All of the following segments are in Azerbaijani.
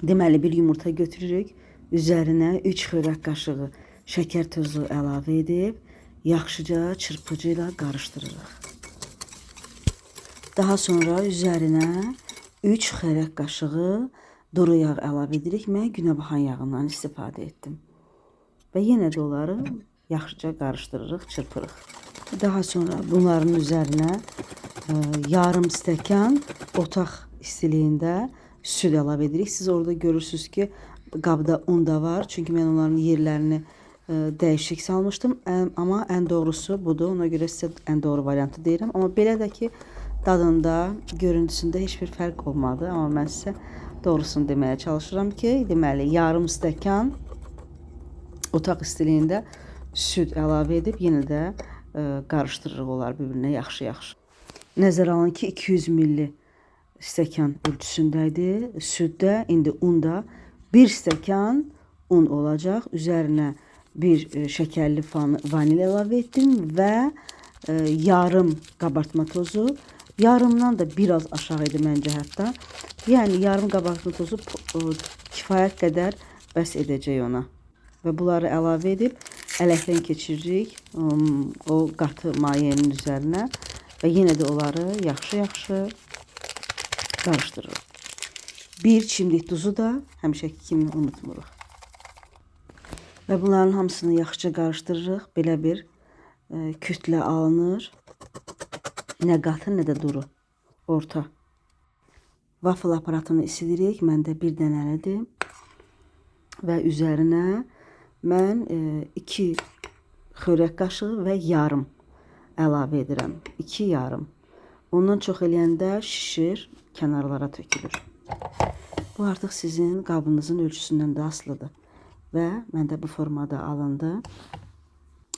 Deməli, bir yumurta götürürük. Üzərinə 3 xörək qaşığı şəkər tozu əlavə edib, yaxşıca çırpıcı ilə qarışdırırıq. Daha sonra üzərinə 3 xörək qaşığı duru yağ əlavə edirik. Mən günəbaxan yağından istifadə etdim. Və yenə də onları yaxşıca qarışdırırıq, çırpırıq. Daha sonra bunların üzərinə yarım stəkan otaq istiliyində süd əlavə edirik. Siz orada görürsünüz ki, qabda un da var. Çünki mən onların yerlərini dəyişik salmışdım. Amma ən doğrusu budur. Ona görə sizə ən doğru variantı deyirəm. Amma belə də ki, dadında, görüntüsündə heç bir fərq olmadı. Amma mən sizə doğrusunu deməyə çalışıram ki, deməli, yarım stəkan otaq istiliyində süd əlavə edib yenə də qarışdırırıq onlar bir-birinə yaxşı-yaxşı. Nəzərə alın ki, 200 ml stəkan ölçüsündədir. Süddə, indi unda 1 stəkan un olacaq. Üzərinə bir şəkərli vanil əlavə etdim və yarım qabartma tozu. Yarımdan da biraz aşağı idi məncə hətta. Yəni yarım qabartma tozu kifayət qədər bəs edəcək ona. Və bunları əlavə edib ələkdən keçiririk o qatı mayenin üzərinə və yenə də onları yaxşı-yaxşı qarışdırırıq. Bir çimdik duzu da həmişəki kimi unutmuruq. Və bunların hamısını yaxşıca qarışdırırıq. Belə bir kütlə alınır. Nə qatı, nə də duru. Orta. Waffle aparatını isidirik. Məndə bir dənəlidir. Və üzərinə mən 2 xörək qaşığı və yarım əlavə edirəm. 2 yarım. Ondan çox eləyəndə şişir, kənarlara tökülür. Bu artıq sizin qabınızın ölçüsündən də asılıdır. Və məndə bu formada alındı.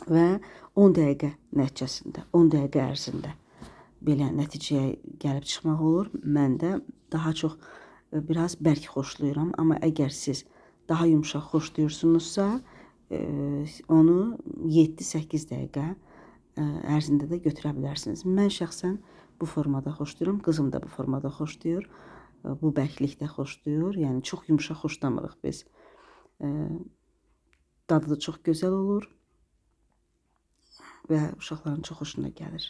Və 10 dəqiqə nəticəsində, 10 dəqiqə ərzində belə nəticəyə gəlib çıxmaq olur. Mən də daha çox biraz bərk xoşlayıram. Amma əgər siz daha yumuşaq xoşlayırsınızsa, onu 7-8 dəqiqə ərzində də götürə bilərsiniz. Mən şəxsən bu formada xoşlayıram. Qızım da bu formada xoşlayır. Bu bərklikdə xoşlayır. Yəni çox yumuşaq xoşlamırıq biz. Dadı da çox gözəl olur və uşaqların çox xoşuna gəlir.